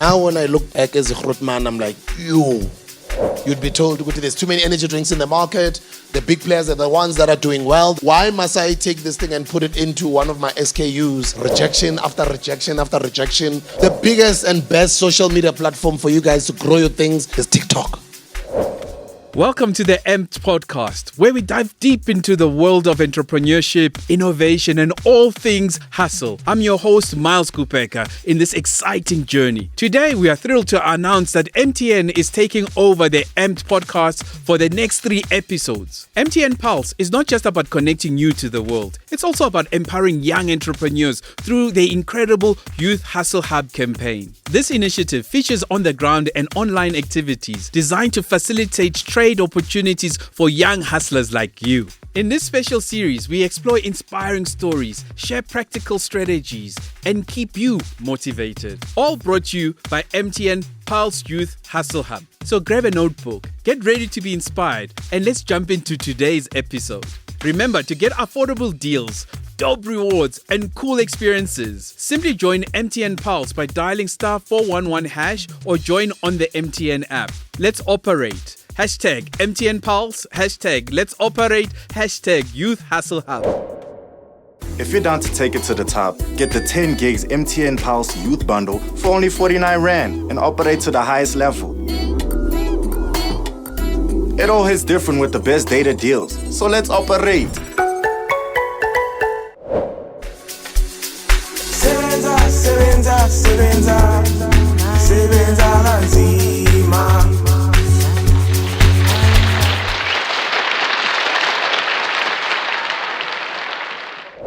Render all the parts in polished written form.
Now when I look back as a growth man, I'm like, you'd be told there's too many energy drinks in the market. The big players are the ones that are doing well. Why must I take this thing and put it into one of my SKUs? Rejection after rejection after rejection. The biggest and best social media platform for you guys to grow your things is TikTok. Welcome to the Amped Podcast, where we dive deep into the world of entrepreneurship, innovation, and all things hustle. I'm your host, Miles Kubheka, in this exciting journey. Today, we are thrilled to announce that MTN is taking over the Amped Podcast for the next 3 episodes. MTN Pulse is not just about connecting you to the world. It's also about empowering young entrepreneurs through the incredible Youth Hustle Hub campaign. This initiative features on-the-ground and online activities designed to facilitate trade opportunities for young hustlers like you. In this special series, we explore inspiring stories, share practical strategies, and keep you motivated. All brought to you by MTN Pulse Youth Hustle Hub. So grab a notebook, get ready to be inspired, and let's jump into today's episode. Remember to get affordable deals, dope rewards, and cool experiences. Simply join MTN Pulse by dialing *411# or join on the MTN app. Let's operate. Hashtag MTN Pulse, hashtag Let's Operate, hashtag Youth Hustle Hub. If you're down to take it to the top, get the 10 gigs MTN Pulse Youth Bundle for only 49 Rand and operate to the highest level. It all hits different with the best data deals, so let's operate.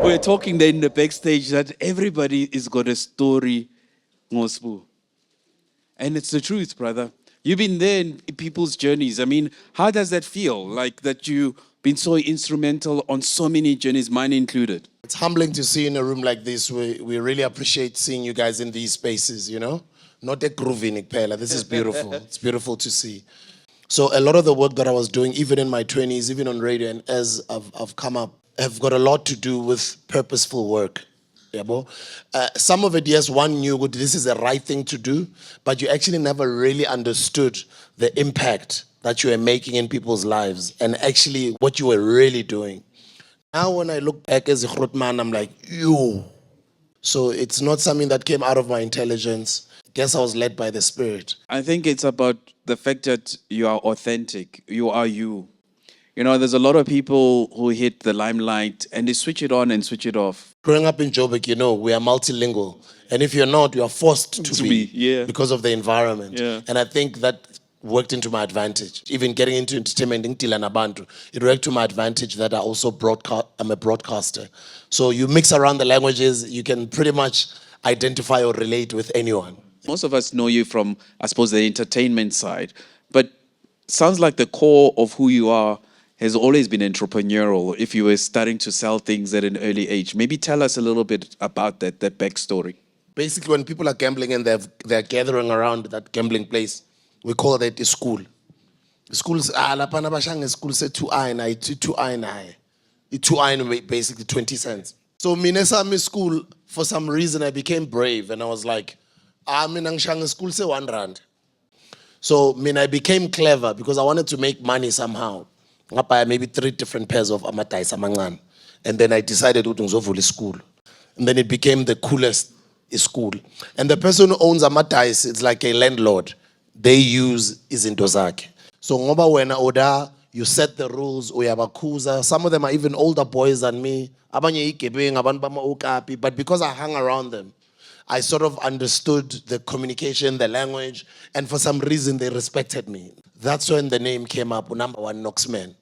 We're talking there in the backstage that everybody is got a story, Sbu. And it's the truth, brother. You've been there in people's journeys. I mean, how does that feel? Like that you've been so instrumental on so many journeys, mine included. It's humbling to see in a room like this. We really appreciate seeing you guys in these spaces, you know? Not a groovy Nikpela. This is beautiful. It's beautiful to see. So a lot of the work that I was doing, even in my 20s, even on radio, and as I've come up, have got a lot to do with purposeful work. Some of it, yes, one knew this is the right thing to do, but you actually never really understood the impact that you were making in people's lives and actually what you were really doing. Now when I look back as a growth man, I'm like, So it's not something that came out of my intelligence. I guess I was led by the Spirit. I think it's about the fact that you are authentic. You are you. You know, there's a lot of people who hit the limelight and they switch it on and switch it off. Growing up in Joburg, you know, we are multilingual. And if you're not, you are forced to be because of the environment. Yeah. And I think that worked into my advantage. Even getting into entertainment, it worked to my advantage that I'm a broadcaster. So you mix around the languages, you can pretty much identify or relate with anyone. Most of us know you from, I suppose, the entertainment side. But sounds like the core of who you are has always been entrepreneurial. If you were starting to sell things at an early age, maybe tell us a little bit about that backstory. Basically, when people are gambling and they're gathering around that gambling place, we call that a school. Schools, school said 2 I, basically 20 cents. So Minnesota school, for some reason, I became brave and I was like, school say 1 Rand. So I became clever because I wanted to make money somehow. I buy maybe 3 different pairs of amatai samangan. And then I decided to go school. And then it became the coolest school. And the person who owns amatai, it's like a landlord. They use izinto zakhe. So ngoba wena oda, you set the rules, uyabakuza. Some of them are even older boys than me. Abanye igebeng, abantu bama okapi. But because I hung around them, I sort of understood the communication, the language, and for some reason they respected me. That's when the name came up, number 1 Knoxman.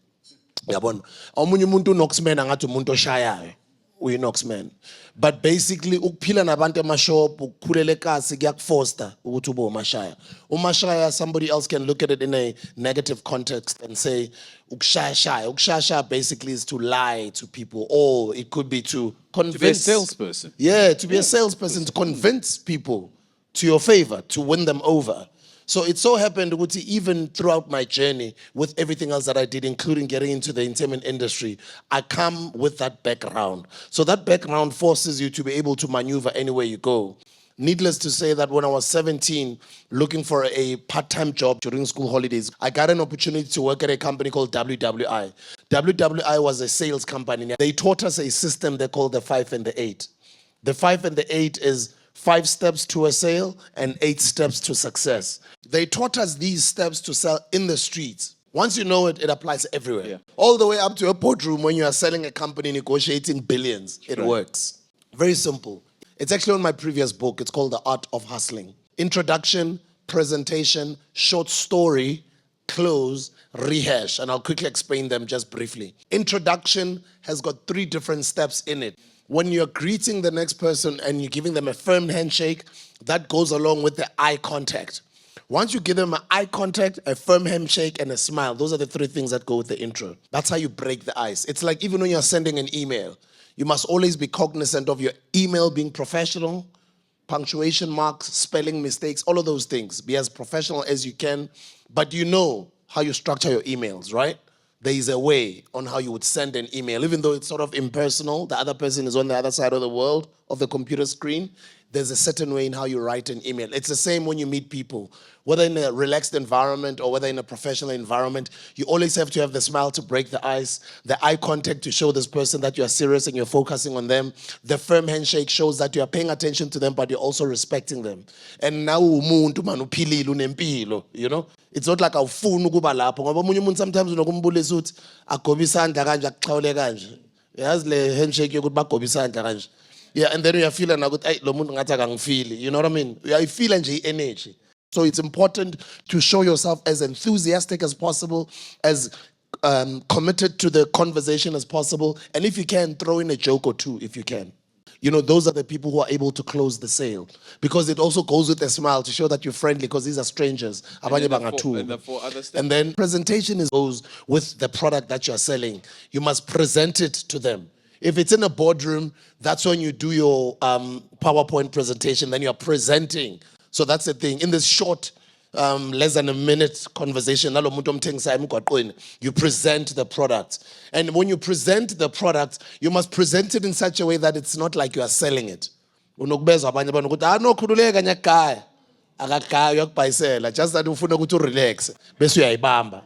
Yabona. Omunye umuntu Knoxman angathi umuntu oshayayo. Uyi Knoxman. But basically ukuphila nabantu emashop, ukukhulela ekasi kuyakufoster ukuthi ube umashaya. Umashaya, somebody else can look at it in a negative context and say ukushaya. Ukushaya basically is to lie to people, or it could be to convince. To be a salesperson. Yeah, to be a salesperson, to convince people to your favor, to win them over. So it so happened, even throughout my journey, with everything else that I did, including getting into the entertainment industry, I come with that background. So that background forces you to be able to maneuver anywhere you go. Needless to say that when I was 17, looking for a part-time job during school holidays, I got an opportunity to work at a company called WWI. WWI was a sales company. They taught us a system they called the 5 and the 8. The 5 and the 8 is 5 steps to a sale and 8 steps to success. They taught us these steps to sell in the streets. Once you know it, it applies everywhere. Yeah. All the way up to a boardroom when you are selling a company negotiating billions. It works. Very simple. It's actually on my previous book. It's called The Art of Hustling. Introduction, presentation, short story, close, rehash. And I'll quickly explain them just briefly. Introduction has got 3 different steps in it. When you're greeting the next person and you're giving them a firm handshake, that goes along with the eye contact. Once you give them an eye contact, a firm handshake, and a smile, those are the 3 things that go with the intro. That's how you break the ice. It's like even when you're sending an email, you must always be cognizant of your email being professional, punctuation marks, spelling mistakes, all of those things. Be as professional as you can, but you know how you structure your emails, right? There is a way on how you would send an email, even though it's sort of impersonal. The other person is on the other side of the world, of the computer screen. There's a certain way in how you write an email. It's the same when you meet people. Whether in a relaxed environment or whether in a professional environment, you always have to have the smile to break the ice, the eye contact to show this person that you are serious and you're focusing on them. The firm handshake shows that you are paying attention to them, but you're also respecting them. And now, you know, it's not like awufuni ukuba lapho ngoba omunye umuntu sometimes unokumbulisa uthi agobe isandla kanje akuxhawule kanje. Yazi le handshake yokuthi bagobe isandla kanje. Yeah, and then you are feeling like, hey, lo muntu ngathi akangifili. You know what I mean? You feel nje energy. So it's important to show yourself as enthusiastic as possible, as committed to the conversation as possible. And if you can, throw in a joke or 2 if you can. You know, those are the people who are able to close the sale. Because it also goes with a smile to show that you're friendly because these are strangers. And the 4 other steps. And then presentation goes with the product that you're selling. You must present it to them. If it's in a boardroom, that's when you do your PowerPoint presentation, then you're presenting. So that's the thing. In this short, less than a minute conversation, you present the product. And when you present the product, you must present it in such a way that it's not like you are selling it. Just that you relax. And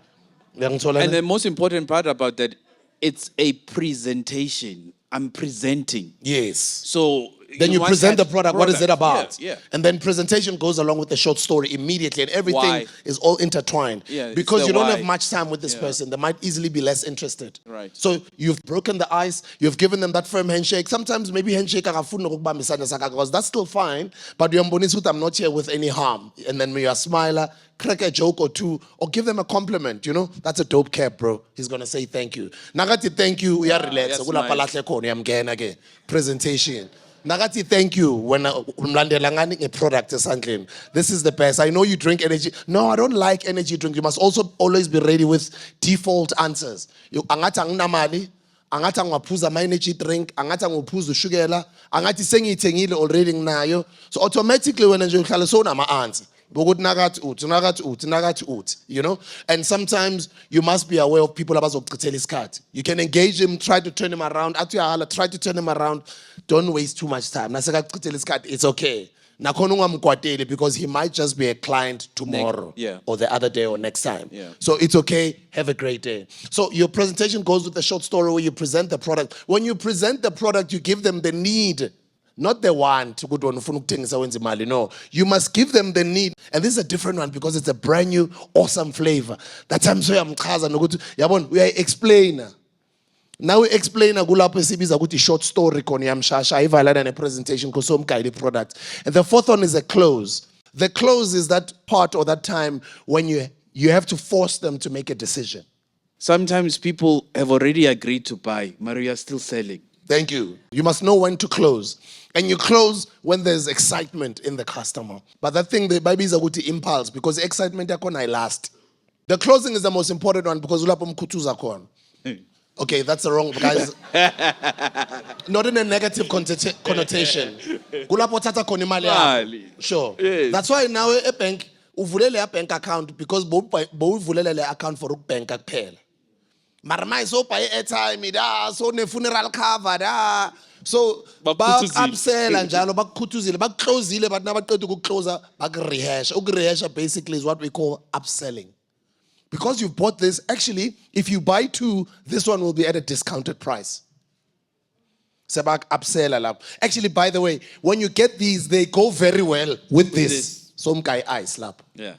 the most important part about that, it's a presentation. I'm presenting. Yes. So then you present the product. What is it about? Yeah. And then presentation goes along with the short story immediately, and everything is all intertwined. Yeah, because you don't have much time with this person. They might easily be less interested. Right. So you've broken the ice. You've given them that firm handshake. Sometimes maybe handshake because that's still fine. But I'm not here with any harm. And then when you're a smiler, crack a joke or 2, or give them a compliment. You know, that's a dope cap, bro. He's gonna say thank you. Nagati thank you. We are relaxed. Presentation. Nagati, thank you when a product is handling. This is the best. I know you drink energy. No, I don't like energy drink. You must also always be ready with default answers. You angata namali, angata ngaphuza my energy drink, angata ngaphuza ushukela, angati sengiyithengile already nayo. So automatically when you uhlala so nama answer. You know, and sometimes you must be aware of people about. You can engage him, try to turn him around. Try to turn him around. Don't waste too much time. It's okay. Because he might just be a client tomorrow or the other day or next time. Yeah. So it's okay. Have a great day. So your presentation goes with a short story where you present the product. When you present the product, you give them the need. Not the want. No, you must give them the need. And this is a different one because it's a brand new, awesome flavor. That time so we are explainer. Now we explain a short story a presentation because some kind of product. And the 4th one is a close. The close is that part or that time when you have to force them to make a decision. Sometimes people have already agreed to buy, but you are still selling. Thank you. You must know when to close. And you close when there's excitement in the customer. But that thing, the baby is a good impulse because excitement I last. The closing is the most important one because okay, that's the wrong, guys. Not in a negative connotation. Sure. Yes. That's why now a bank, uvulele a bank account because bo uvulele account for bank kuphela. Marma so buy airtime da, so ne funeral cover da. So Bakhuthuzile. upsell and njalo bakhuthuzile baklozile but nabaqeda ukukloza bakrehash. Ukrehash basically is what we call upselling. Because you've bought this, actually, if you buy two, this one will be at a discounted price. Sebak upsell alap. Actually, by the way, when you get these, they go very well with this. So mkai ice lap. Yeah.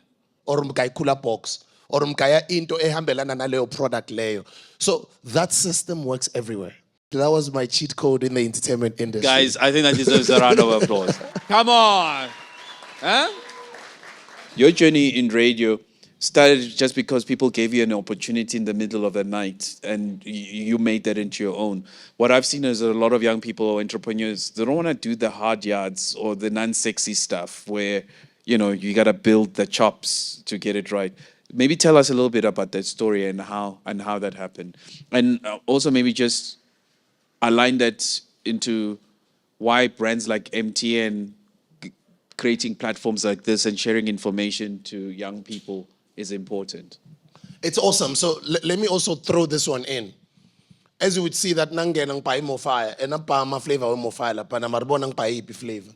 Or mkai cooler box. Or mkaya into ehambelana naleo product layo. So that system works everywhere. That was my cheat code in the entertainment industry. Guys, I think that deserves a round of applause. Come on. Huh? Your journey in radio started just because people gave you an opportunity in the middle of the night and you made that into your own. What I've seen is a lot of young people or entrepreneurs, they don't want to do the hard yards or the non-sexy stuff where, you got to build the chops to get it right. Maybe tell us a little bit about that story and how that happened. And also maybe just align that into why brands like MTN creating platforms like this and sharing information to young people is important. It's awesome. So let me also throw this one in. As you would see that nange nang pai Mofaya, and ma flavor of Mofaya la pa na marbo nang pai ipi flavor.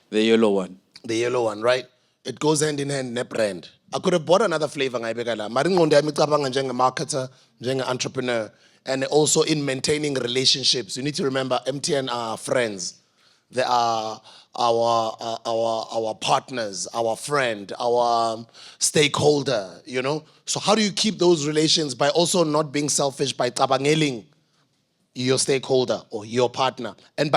The yellow one. The yellow one, right? It goes hand in hand ne brand. I could have bought another flavor ngaibeka la. Maringonde amicabanga njenga marketer, njenga entrepreneur, and also in maintaining relationships. You need to remember MTN are friends. They are our partners, our friend, our stakeholder, So how do you keep those relations by also not being selfish by tabangeling your stakeholder or your partner? And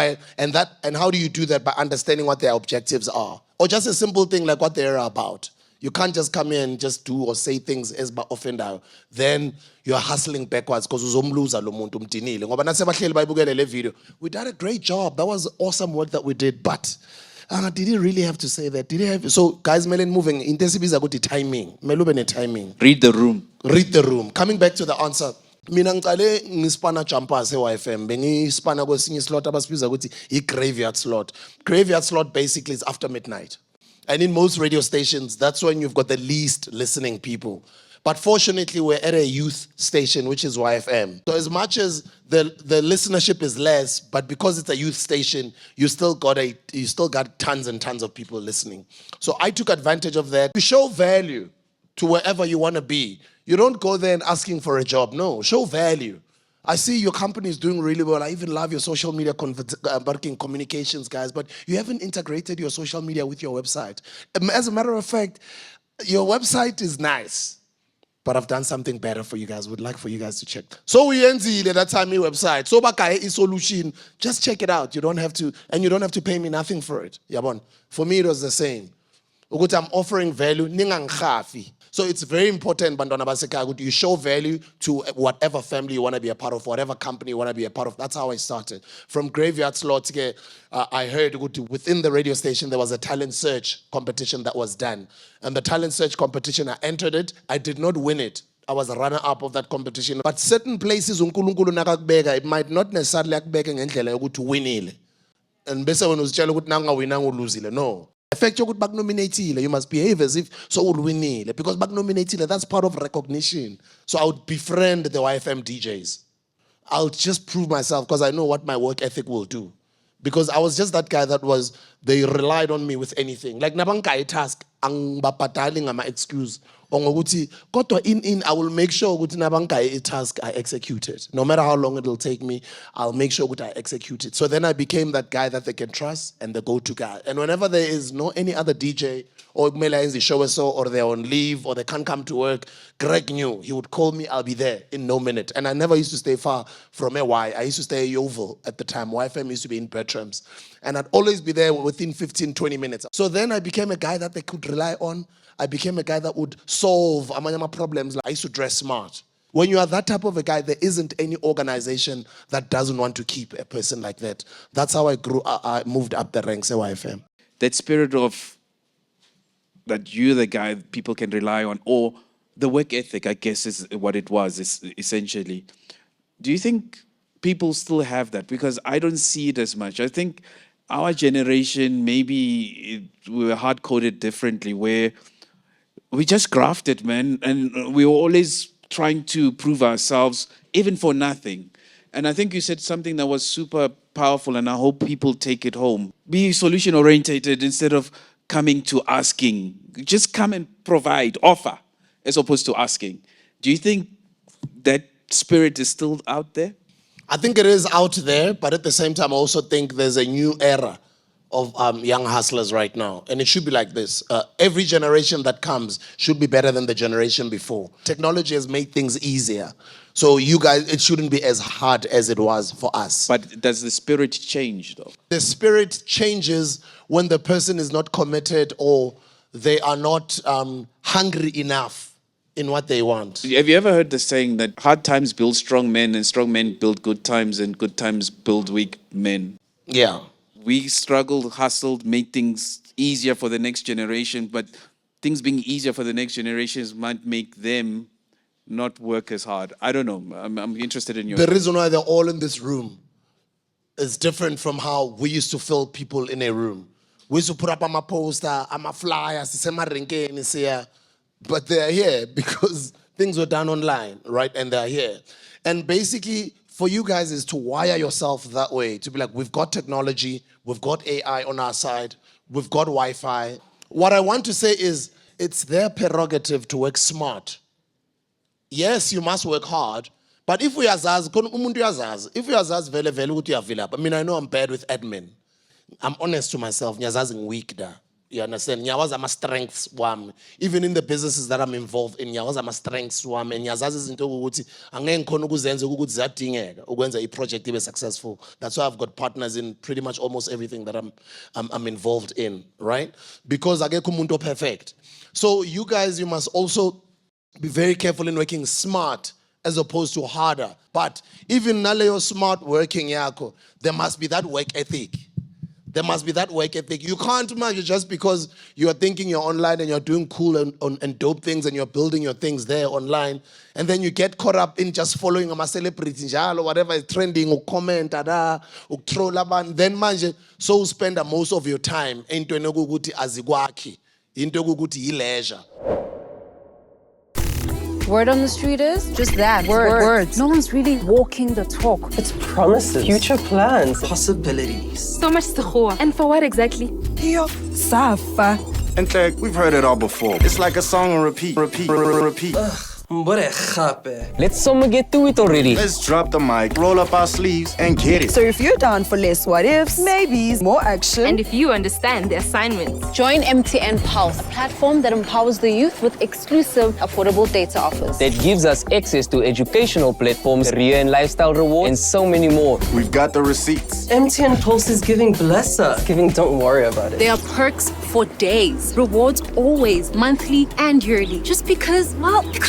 how do you do that? By understanding what their objectives are. Or just a simple thing like what they're about. You can't just come in and just do or say things as ba offender. Then you're hustling backwards because uzomluza lo muntu umdinile. Ngoba nasebahleli bayibukele le video. We did a great job. That was awesome work that we did. But did he really have to say that? Did he have? So guys, melen moving. Intensibiza good timing. Melube ne timing. Read the room. Read the room. Coming back to the answer. Mina ngicale ngispana jumpers e-YFM bengispana kwesinye slot abasibiza ukuthi i-graveyard slot. Graveyard slot basically is after midnight. And in most radio stations, that's when you've got the least listening people. But fortunately, we're at a youth station, which is YFM. So as much as the listenership is less, but because it's a youth station, you still got tons and tons of people listening. So I took advantage of that to show value to wherever you want to be. You don't go there and asking for a job. No, show value. I see your company is doing really well. I even love your social media working communications, guys, but you haven't integrated your social media with your website. As a matter of fact, your website is nice, but I've done something better for you guys. Would like for you guys to check. So we end that time website. So Bakaya is solution. Just check it out. You don't have to, and you don't have to pay me nothing for it. Yabon. For me, it was the same. I'm offering value. So it's very important, Bandona Baseka, you show value to whatever family you want to be a part of, whatever company you want to be a part of. That's how I started. From graveyard slot, I heard within the radio station there was a talent search competition that was done. And the talent search competition, I entered it. I did not win it. I was a runner-up of that competition. But certain places, it might not necessarily to win. And bese when uzitshela ukuthi nanga winanga uluzile. No. The fact you could nominatile, you must behave as if so will win because nominatile, that's part of recognition. So I would befriend the YFM DJs. I'll just prove myself because I know what my work ethic will do. Because I was just that guy they relied on me with anything. Like nabankai task, ang bapataling ama excuse. Kodwa in I will make sure ukuthi nabankai task I execute it. No matter how long it'll take me, I'll make sure that I execute it. So then I became that guy that they can trust and the go-to guy. And whenever there is no any other DJ or the show or they're on leave or they can't come to work, Greg knew. He would call me, I'll be there in no minute. And I never used to stay far from AY. I used to stay at Yeovil at the time. YFM used to be in Bertram's. And I'd always be there within 15, 20 minutes. So then I became a guy that they could rely on. I became a guy that would solve amanyama problems. I used to dress smart. When you are that type of a guy, there isn't any organization that doesn't want to keep a person like that. That's how I grew. I moved up the ranks at YFM. That spirit of that you're the guy people can rely on, or the work ethic, I guess, is what it was, is essentially. Do you think people still have that? Because I don't see it as much. I think our generation, maybe we were hard-coded differently, where we just grafted, man, and we were always trying to prove ourselves, even for nothing. And I think you said something that was super powerful, and I hope people take it home. Be solution orientated instead of coming to asking. Just come and provide, offer, as opposed to asking. Do you think that spirit is still out there? I think it is out there, but at the same time, I also think there's a new era of young hustlers right now. And it should be like this. Every generation that comes should be better than the generation before. Technology has made things easier. So you guys, it shouldn't be as hard as it was for us. But does the spirit change, though? The spirit changes when the person is not committed or they are not hungry enough in what they want. Have you ever heard the saying that hard times build strong men and strong men build good times and good times build weak men? Yeah. We struggled, hustled, made things easier for the next generation, but things being easier for the next generations might make them not work as hard. I don't know. I'm interested in your... The reason why they're all in this room is different from how we used to fill people in a room. We used to put up a poster, a flyer, but they're here because things were done online, right? And they're here. And basically, for you guys is to wire yourself that way, to be like, we've got technology, we've got AI on our side, we've got Wi-Fi. What I want to say is, it's their prerogative to work smart. Yes, you must work hard, but if we vele I mean, I know I'm bad with admin. I'm honest to myself, I'm weak there. You understand? Nyawaza my strengths wam. Even in the businesses that I'm involved in, nyawaza my strengths wam. And nyazazi izinto ukuthi angeke ngikhona ukuzenza ukuthi ziyadingeka ukwenza i-project ibe successful. That's why I've got partners in pretty much almost everything that I'm involved in, right? Because akekho umuntu perfect. So you guys, you must also be very careful in working smart as opposed to harder. But even naleyo smart working yako, there must be that work ethic. There must be that work ethic. You can't imagine just because you're thinking you're online and you're doing cool and dope things and you're building your things there online, and then you get caught up in just following a celebrity or whatever is trending or comment or troll abantu. Then manje so spend most of your time into ukuthi azikwakhi, into ukuthi leisure. Word on the street is just that. Words. No one's really walking the talk. It's promises, future plans, possibilities. So much sechua. And for what exactly? Safa. In fact, we've heard it all before. It's like a song on repeat. Let's get through it already. Let's drop the mic, roll up our sleeves, and get it. So if you're down for less what ifs, maybes, more action. And if you understand the assignments. Join MTN Pulse, a platform that empowers the youth with exclusive, affordable data offers. That gives us access to educational platforms, career and lifestyle rewards, and so many more. We've got the receipts. MTN Pulse is giving blessa. Giving, don't worry about it. There are perks for days, rewards always, monthly and yearly. Just because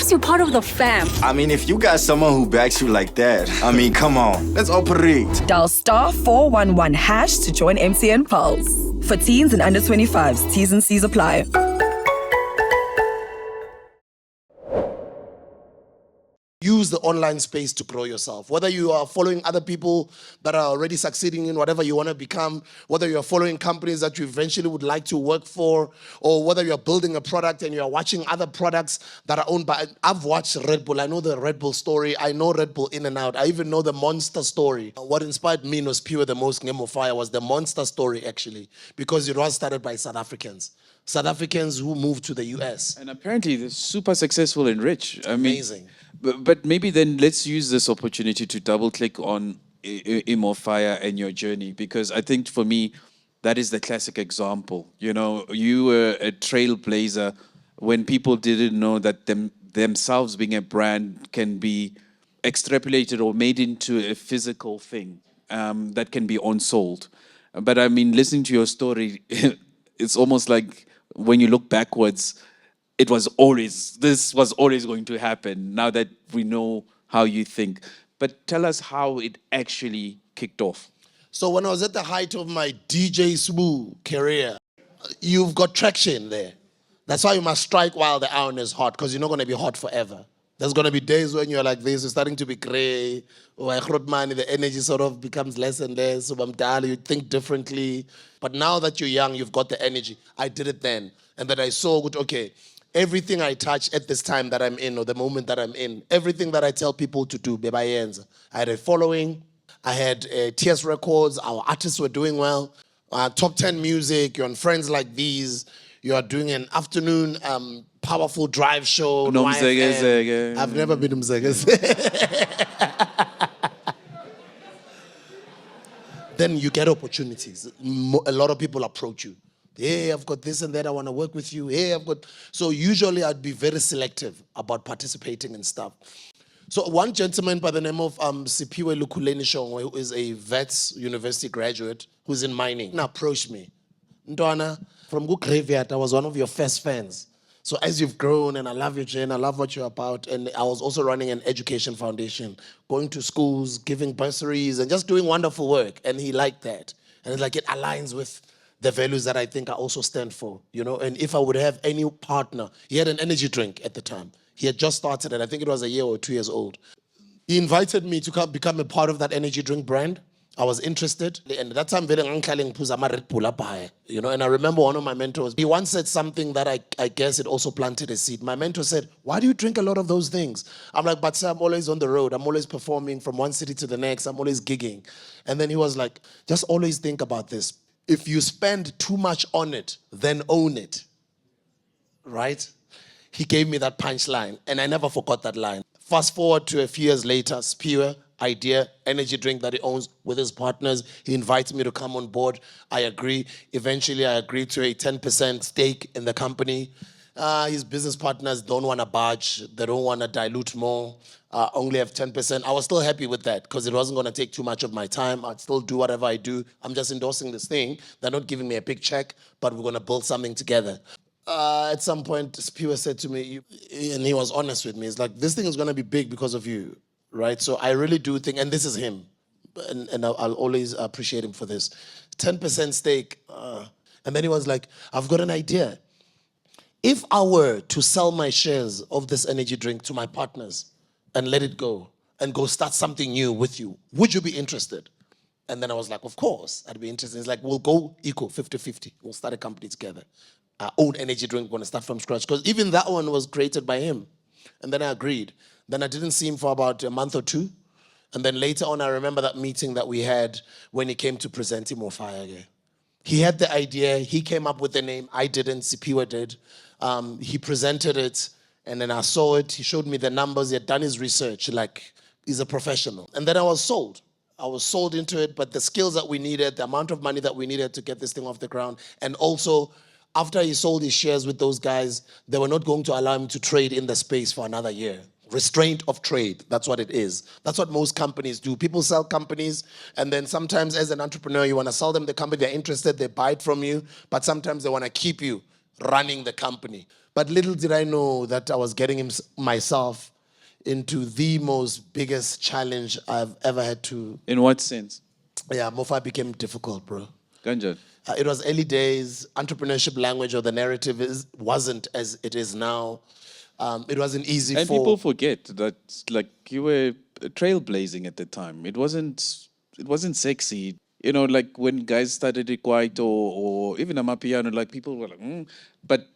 you're part of the fam. I mean, if you got someone who backs you like that, I mean, come on, let's operate. Dial *411# to join MTN Pulse. For teens and under 25s, T's and C's apply. Use the online space to grow yourself. Whether you are following other people that are already succeeding in whatever you want to become, whether you're following companies that you eventually would like to work for, or whether you're building a product and you're watching other products that are owned by... I've watched Red Bull. I know the Red Bull story. I know Red Bull in and out. I even know the Monster story. What inspired me was pure the most Mofaya was the Monster story, actually, because it was started by South Africans. South Africans who moved to the US. And apparently they're super successful and rich. I mean, amazing. But maybe then let's use this opportunity to double click on Mofaya and your journey, because I think for me, that is the classic example. You know, you were a trailblazer when people didn't know that themselves being a brand can be extrapolated or made into a physical thing that can be unsold. But I mean, listening to your story, it's almost like when you look backwards, this was always going to happen now that we know how you think. But tell us how it actually kicked off. So when I was at the height of my DJ Sbu career, you've got traction there. That's why you must strike while the iron is hot, because you're not going to be hot forever. There's going to be days when you're like this, you're starting to be gray, or the energy sort of becomes less and less, you think differently. But now that you're young, you've got the energy. I did it then. And then I saw, okay, everything I touch at this time that I'm in, or the moment that I'm in, everything that I tell people to do, bebayenza. I had a following. I had TS Records. Our artists were doing well. Top 10 music. You're on Friends Like These. You are doing an afternoon powerful drive show. on YFM. I've never been umzekeze. Then you get opportunities. A lot of people approach you. Hey, I've got this and that. I want to work with you. Hey, I've got. So usually I'd be very selective about participating in stuff. So one gentleman by the name of Siphiwe Lukhuleni Shongwe, who is a Vets University graduate who's in mining, approached me. Ndwana, from Good Graveyard, I was one of your first fans. So as you've grown, and I love you, Jane, I love what you're about, and I was also running an education foundation, going to schools, giving bursaries, and just doing wonderful work. And he liked that. And it's like it aligns with the values that I think I also stand for, you know. And if I would have any partner, he had an energy drink at the time. He had just started it. I think it was a year or 2 years old. He invited me to become a part of that energy drink brand. I was interested, and at that time, you know. And I remember one of my mentors, he once said something that I guess it also planted a seed. My mentor said, "Why do you drink a lot of those things?" I'm like, "But sir, I'm always on the road. I'm always performing from one city to the next. I'm always gigging." And then he was like, "Just always think about this. If you spend too much on it, then own it." Right? He gave me that punchline, and I never forgot that line. Fast forward to a few years later, Spewer idea, energy drink that he owns with his partners. He invited me to come on board. I agree. Eventually, I agreed to a 10% stake in the company. His business partners don't want to budge. They don't want to dilute more. Only have 10%. I was still happy with that because it wasn't going to take too much of my time. I'd still do whatever I do. I'm just endorsing this thing. They're not giving me a big check, but we're going to build something together. At some point, Spewer said to me, and he was honest with me, it's like, this thing is going to be big because of you, right? So I really do think, and this is him, and I'll always appreciate him for this, 10% stake. And then he was like, I've got an idea. If I were to sell my shares of this energy drink to my partners and let it go and go start something new with you, would you be interested? And then I was like, of course, I'd be interested. It's like, we'll go equal, 50-50. We'll start a company together. Our own energy drink, we're going to start from scratch. Because even that one was created by him. And then I agreed. Then I didn't see him for about a month or two. And then later on, I remember that meeting that we had when he came to present Mofaya again. He had the idea. He came up with the name. I didn't. Sipiwa did. He presented it. And then I saw it. He showed me the numbers. He had done his research. Like, he's a professional. And then I was sold. I was sold into it. But the skills that we needed, the amount of money that we needed to get this thing off the ground, and also, after he sold his shares with those guys, they were not going to allow him to trade in the space for another year. Restraint of trade, that's what it is. That's what most companies do. People sell companies, and then sometimes as an entrepreneur, you want to sell them the company, they're interested, they buy it from you, but sometimes they want to keep you running the company. But little did I know that I was getting myself into the most biggest challenge I've ever had to. In what sense? Yeah, Mofaya became difficult, bro. Ganjan. It was early days. Entrepreneurship language or the narrative wasn't as it is now. It wasn't easy and people forget that, like, you were trailblazing at the time. It wasn't sexy. You know, like when guys started it quite, or even Amapiano, like people were like, But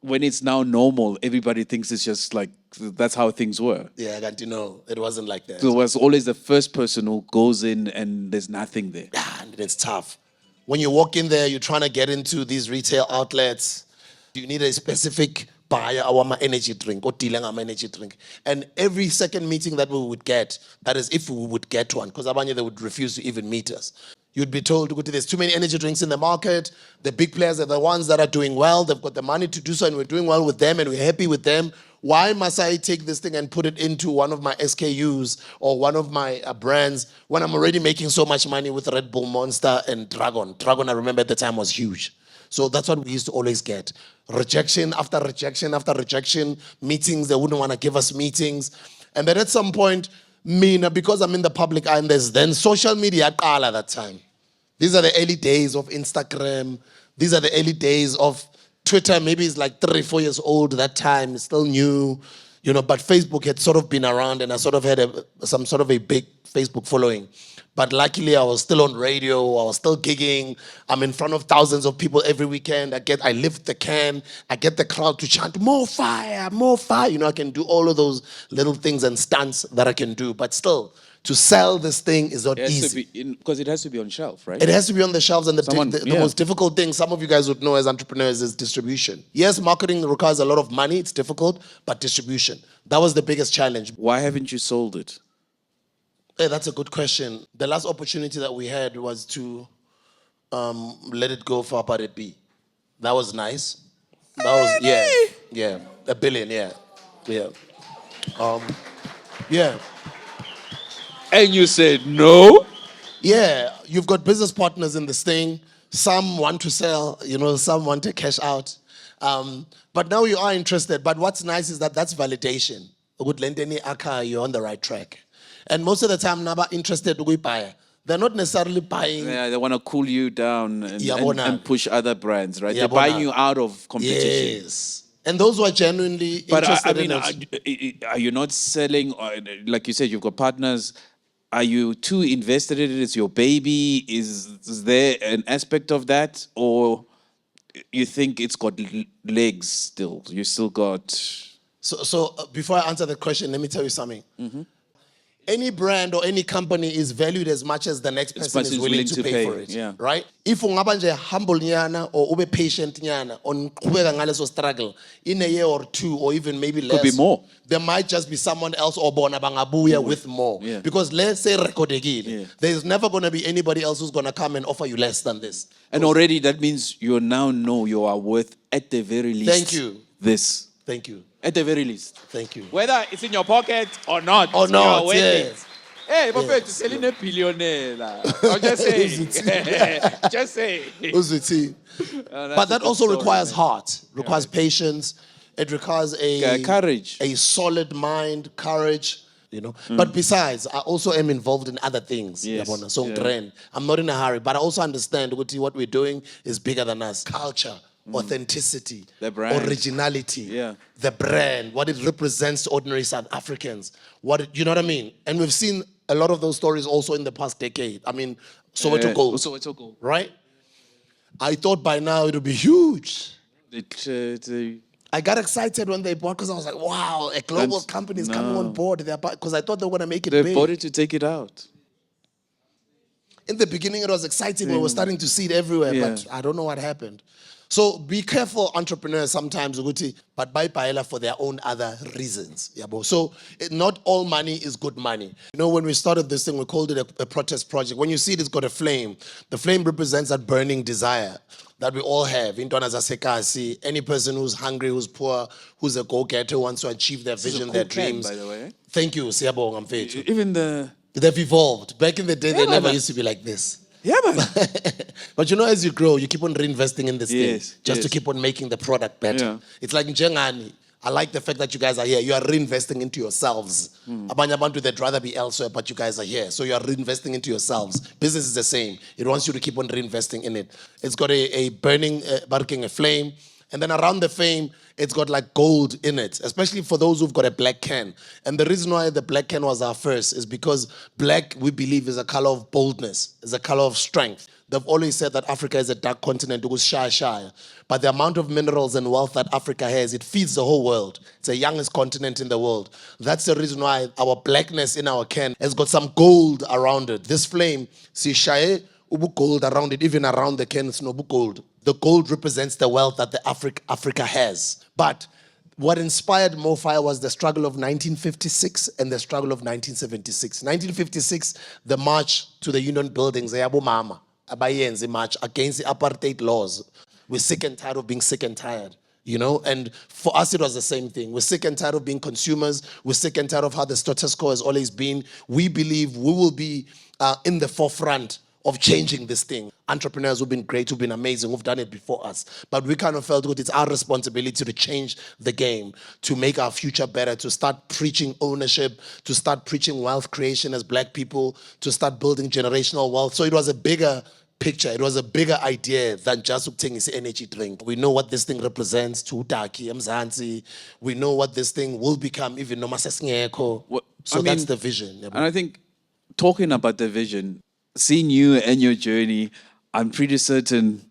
when it's now normal, everybody thinks it's just like, that's how things were. Yeah, you know, it wasn't like that. So it was always the first person who goes in and there's nothing there. Yeah, and it's tough. When you walk in there, you're trying to get into these retail outlets. You need a specific buyer, our energy drink, or dealing our energy drink. And every second meeting that we would get, that is if we would get one, because Abanye, they would refuse to even meet us. You'd be told, there's too many energy drinks in the market. The big players are the ones that are doing well. They've got the money to do so, and we're doing well with them, and we're happy with them. Why must I take this thing and put it into one of my SKUs or one of my brands when I'm already making so much money with Red Bull, Monster, and Dragon? Dragon, I remember at the time, was huge. So that's what we used to always get. Rejection after rejection after rejection. Meetings, they wouldn't want to give us meetings. And then at some point, because I'm in the public eye, and there's then social media at that time. These are the early days of Instagram. These are the early days of Twitter. Maybe it's like 3-4 years old that time. It's still new. But Facebook had sort of been around, and I sort of had some sort of a big Facebook following. But luckily, I was still on radio. I was still gigging. I'm in front of thousands of people every weekend. I lift the can. I get the crowd to chant, "More fire, more fire." I can do all of those little things and stunts that I can do. But still, to sell this thing is not easy. Because it has to be on shelf, right? It has to be on the shelves, and Someone- the yeah. most difficult thing, some of you guys would know as entrepreneurs, is distribution. Yes, marketing requires a lot of money. It's difficult, but distribution. That was the biggest challenge. Why haven't you sold it? Hey, that's a good question. The last opportunity that we had was to let it go for Upper B. That was nice. That was, yeah, $1 billion, yeah. Yeah. And you said no? Yeah, you've got business partners in this thing. Some want to sell, some want to cash out. But now you are interested. But what's nice is that's validation. You're on the right track. And most of the time, naba interested we buy. They're not necessarily buying. Yeah, they want to cool you down Yabona. and push other brands, right? They're Yabona. buying you out of competition. Yes. And those who are genuinely But interested in it. are you not selling? Like you said, you've got partners. Are you too invested in it? It's your baby. Is there an aspect of that, or you think it's got legs still? You still got. So before I answer the question, let me tell you something. Any brand or any company is valued as much as the next person is willing to pay for it. Yeah. Right? If ungaba nje humble nyana or ube patient nyana on qhubeka ngaleso struggle in a year or two or even maybe less. Could be more. There might just be someone else or bona bangabuya with more. Yeah. Because let's say rekodekile. There's never going to be anybody else who's going to come and offer you less than this. And already that means you now know you are worth at the very least. Thank you. This. Thank you. At the very least. Thank you. Whether it's in your pocket or not. Or not, you are worth it. yes. Hey, Mofaya, you're selling a billionaire. I'm just saying. Just saying. Uzwiti. But that also requires heart, requires patience. It requires courage, a solid mind, courage. But besides, I also am involved in other things. Yes. Yabona. So I'm not in a hurry, but I also understand what we're doing is bigger than us. Culture, authenticity, the brand, originality, the brand, what it represents to ordinary South Africans. You know what I mean? And we've seen a lot of those stories also in the past decade. I mean, Soweto Gold, right? I thought by now it would be huge. I got excited when they bought because I was like, wow, a global company is coming on board. Because I thought they were going to make it big. They bought it to take it out. In the beginning, it was exciting. We were starting to see it everywhere, but I don't know what happened. So be careful, entrepreneurs, sometimes, but buy paella for their own other reasons. So not all money is good money. When we started this thing, we called it a protest project. When you see it's got a flame, the flame represents that burning desire that we all have. Any person who's hungry, who's poor, who's a go-getter, who wants to achieve their vision, their dreams. By the way. Thank you, Siyabonga Mfethu. Even they've evolved. Back in the day, they never used to be like this. Yeah, man. But as you grow, you keep on reinvesting in this thing just to keep on making the product better. Yeah. It's like Njengani. I like the fact that you guys are here. You are reinvesting into yourselves. Abanye abantu, they'd rather be elsewhere, but you guys are here. So you are reinvesting into yourselves. Business is the same. It wants you to keep on reinvesting in it. It's got a burning, barking a flame. And then around the flame, it's got like gold in it, especially for those who've got a black can. And the reason why the black can was our first is because black, we believe, is a color of boldness, is a color of strength. They've always said that Africa is a dark continent, it was shy. But the amount of minerals and wealth that Africa has, it feeds the whole world. It's the youngest continent in the world. That's the reason why our blackness in our can has got some gold around it. This flame, see, shy, ubu gold around it, even around the can, it's no gold. The gold represents the wealth that the Africa has. But what inspired Mofaya was the struggle of 1956 and the struggle of 1976. 1956, the march to the Union buildings, Mama, Abayenzi march against the apartheid laws. We're sick and tired of being sick and tired. And for us, it was the same thing. We're sick and tired of being consumers. We're sick and tired of how the status quo has always been. We believe we will be in the forefront of changing this thing. Entrepreneurs who've been great, who've been amazing, who've done it before us. But we kind of felt good. It's our responsibility to change the game, to make our future better, to start preaching ownership, to start preaching wealth creation as black people, to start building generational wealth. So it was a bigger picture. It was a bigger idea than just ukuthengisa energy drink. We know what this thing represents to Utaki, Mzansi. We know what this thing will become, even noma sesingekho. So that's the vision. And I think talking about the vision, seeing you and your journey, I'm pretty certain,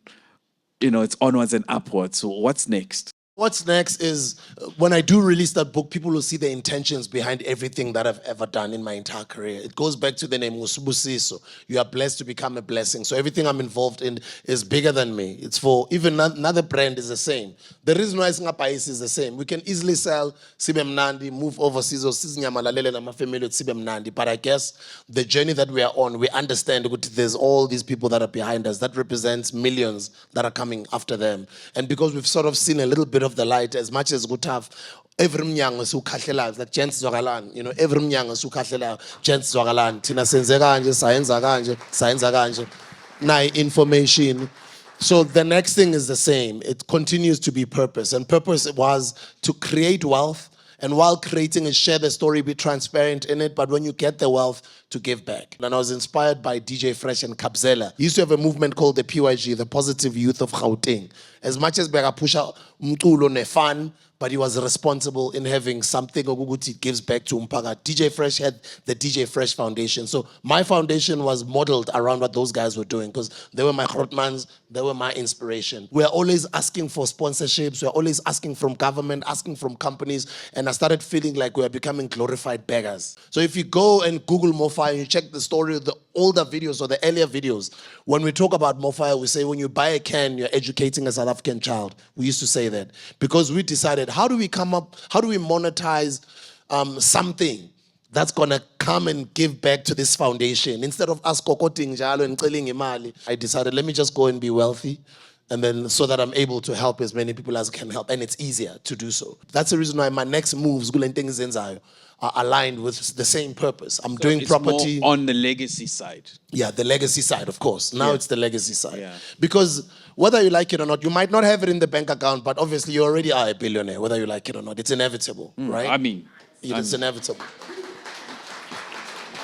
it's onwards and upwards. So what's next? What's next is when I do release that book, people will see the intentions behind everything that I've ever done in my entire career. It goes back to the name Usibusiso. You are blessed to become a blessing. So everything I'm involved in is bigger than me. It's for even another brand is the same. The reason why Singapais is the same. We can easily sell Sibe Mnandi, move overseas or Sizinyamalele na family with Sibe Mnandi. But I guess the journey that we are on, we understand that there's all these people that are behind us. That represents millions that are coming after them. And because we've sort of seen a little bit of the light, as much as good have every mnyango esukhahlelayo, like gents zwakalani, every mnyango esukhahlelayo, gents zwakalani, thina senze kanje, sayenza kanje, nayi information. So the next thing is the same. It continues to be purpose, and purpose was to create wealth, and while creating it, share the story, be transparent in it, but when you get the wealth, to give back. And I was inspired by DJ Fresh and Kabzela. He used to have a movement called the PYG, the Positive Youth of Gauteng. As much as Bega Pusha Mtulo ne fun, but he was responsible in having something Oguguti gives back to Umpaga. DJ Fresh had the DJ Fresh Foundation. So my foundation was modeled around what those guys were doing because they were my Grotmans, they were my inspiration. We're always asking for sponsorships. We're always asking from government, asking from companies. And I started feeling like we're becoming glorified beggars. So if you go and Google Mofaya and you check the story of the older videos or the earlier videos, when we talk about Mofaya, we say when you buy a can, you're educating a South African child. We used to say that because we decided, how do we monetize something that's gonna come and give back to this foundation? Instead of us kokoting njalo and celing imali, I decided, let me just go and be wealthy, and then so that I'm able to help as many people as I can help, and it's easier to do so. That's the reason why my next moves are aligned with the same purpose. I'm doing it's property more on the legacy side. Yeah, the legacy side, of course. Now it's the legacy side. Yeah. Because whether you like it or not, you might not have it in the bank account, but obviously you already are a billionaire, whether you like it or not. It's inevitable, right? It's inevitable.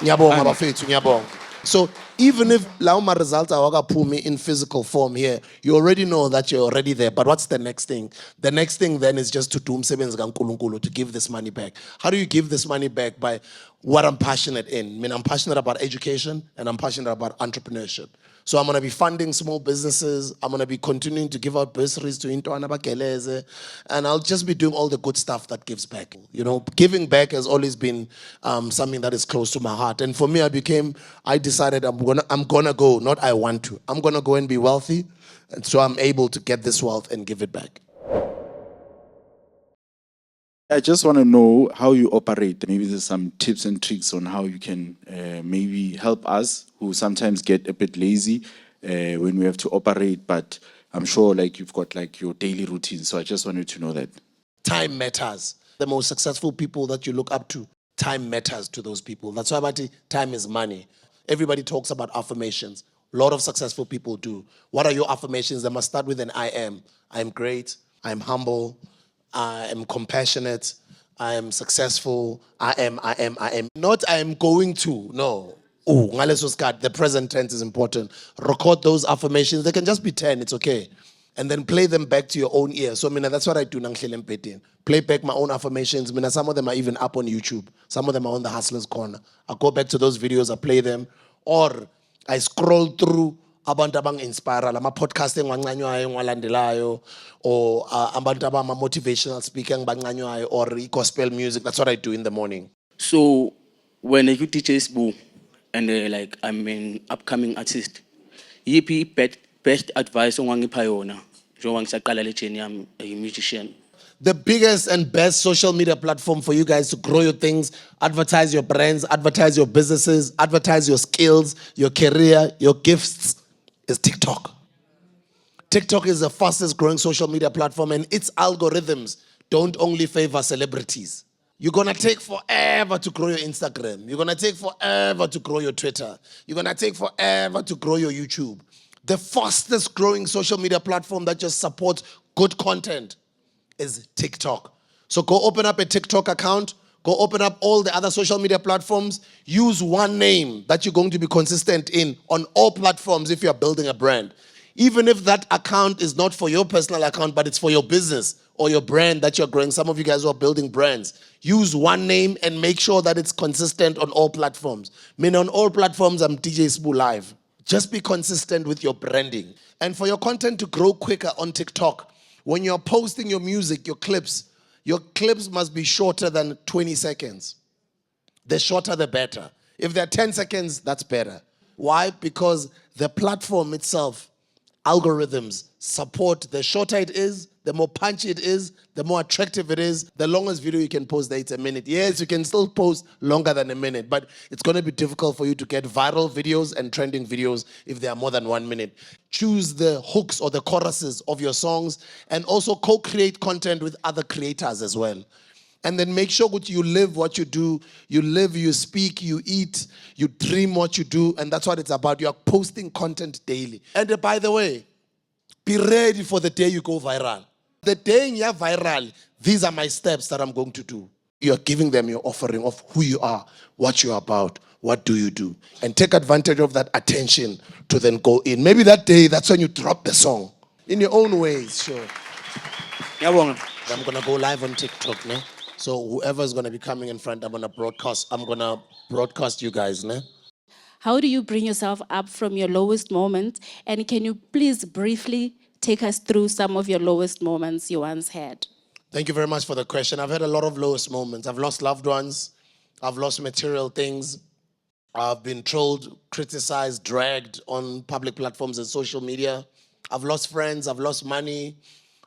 Ngiyabonga bafethu, ngiyabonga. So even if Lauma results are pumi in physical form here, you already know that you're already there. But what's the next thing? The next thing then is just to do umsebenzi kaNkulunkulu, to give this money back. How do you give this money back? By what I'm passionate in. I mean, I'm passionate about education and I'm passionate about entrepreneurship. So I'm going to be funding small businesses. I'm going to be continuing to give out bursaries to Intwana Bakeleze. And I'll just be doing all the good stuff that gives back. Giving back has always been something that is close to my heart. And for me, I decided I'm gonna go, not I want to. I'm going to go and be wealthy. And so I'm able to get this wealth and give it back. I just want to know how you operate. Maybe there's some tips and tricks on how you can maybe help us who sometimes get a bit lazy when we have to operate. But I'm sure you've got your daily routine. So I just wanted to know that. Time matters. The most successful people that you look up to, time matters to those people. That's why time is money. Everybody talks about affirmations. A lot of successful people do. What are your affirmations? They must start with an I am. I am great. I am humble. I am compassionate. I am successful. I am. Not I am going to. No. The present tense is important. Record those affirmations. They can just be 10. It's okay. And then play them back to your own ear. So that's what I do. Play back my own affirmations. Some of them are even up on YouTube. Some of them are on the Hustler's Corner. I go back to those videos. I play them. Or I scroll through abantu abang inspire lama podcasting ngancanywayo ngalandelayo or abantu abama motivational speaker ngancanywayo or gospel music. That's what I do in the morning. So when I do DJ Sbu and I'm an upcoming artist, yipi best advice ongangipha yona njengoba ngisaqala le journey yami a musician? The biggest and best social media platform for you guys to grow your things, advertise your brands, advertise your businesses, advertise your skills, your career, your gifts is TikTok. TikTok is the fastest growing social media platform and its algorithms don't only favor celebrities. You're going to take forever to grow your Instagram. You're going to take forever to grow your Twitter. You're going to take forever to grow your YouTube. The fastest growing social media platform that just supports good content is TikTok. So go open up a TikTok account, Go open up all the other social media platforms. Use one name that you're going to be consistent in on all platforms if you're building a brand. Even if that account is not for your personal account, but it's for your business or your brand that you're growing. Some of you guys who are building brands. Use one name and make sure that it's consistent on all platforms. I mean, on all platforms, I'm DJ Sbu Live. Just be consistent with your branding. And for your content to grow quicker on TikTok, when you're posting your music, your clips must be shorter than 20 seconds. The shorter, the better. If they're 10 seconds, that's better. Why? Because the platform itself, algorithms support the shorter it is, the more punchy it is, the more attractive it is. The longest video you can post there, it's a minute. Yes, you can still post longer than a minute, but it's going to be difficult for you to get viral videos and trending videos if they are more than 1 minute. Choose the hooks or the choruses of your songs and also co-create content with other creators as well. And then make sure that you live what you do. You live, you speak, you eat, you dream what you do. And that's what it's about. You are posting content daily. And by the way, be ready for the day you go viral. The day you're viral, these are my steps that I'm going to do. You're giving them your offering of who you are, what you're about, what do you do. And take advantage of that attention to then go in. Maybe that day, that's when you drop the song. In your own ways, sure. I'm going to go live on TikTok now. So whoever's going to be coming in front, I'm going to broadcast you guys. Ne? How do you bring yourself up from your lowest moment? And can you please briefly take us through some of your lowest moments you once had? Thank you very much for the question. I've had a lot of lowest moments. I've lost loved ones. I've lost material things. I've been trolled, criticized, dragged on public platforms and social media. I've lost friends. I've lost money.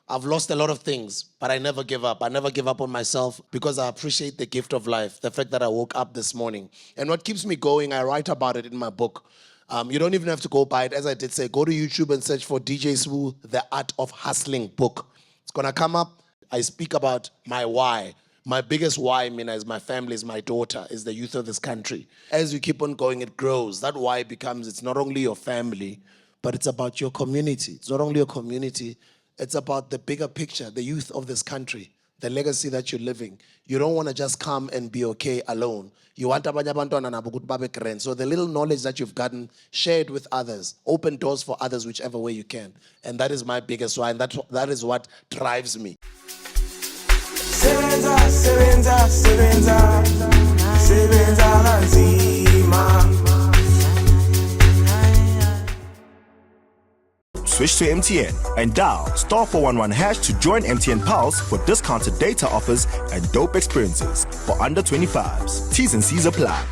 I've lost a lot of things, but I never give up. I never give up on myself because I appreciate the gift of life, the fact that I woke up this morning. And what keeps me going, I write about it in my book. You don't even have to go buy it. As I did say, go to YouTube and search for DJ Sbu, The Art of Hustling book. It's going to come up. I speak about my why. My biggest why, is my family, is my daughter, is the youth of this country. As you keep on going, it grows. That why becomes, it's not only your family, but it's about your community. It's not only your community, it's about the bigger picture, the youth of this country, the legacy that you're living. You don't want to just come and be okay alone. You want abanye abantwana nabo ukuthi babe grand. So the little knowledge that you've gotten, share it with others. Open doors for others whichever way you can. And that is my biggest why, and that is what drives me. Sebenza, sebenza, sebenza, sebenza kanzima. Switch to MTN and dial *411# to join MTN Pulse for discounted data offers and dope experiences for under 25s. T's and C's apply.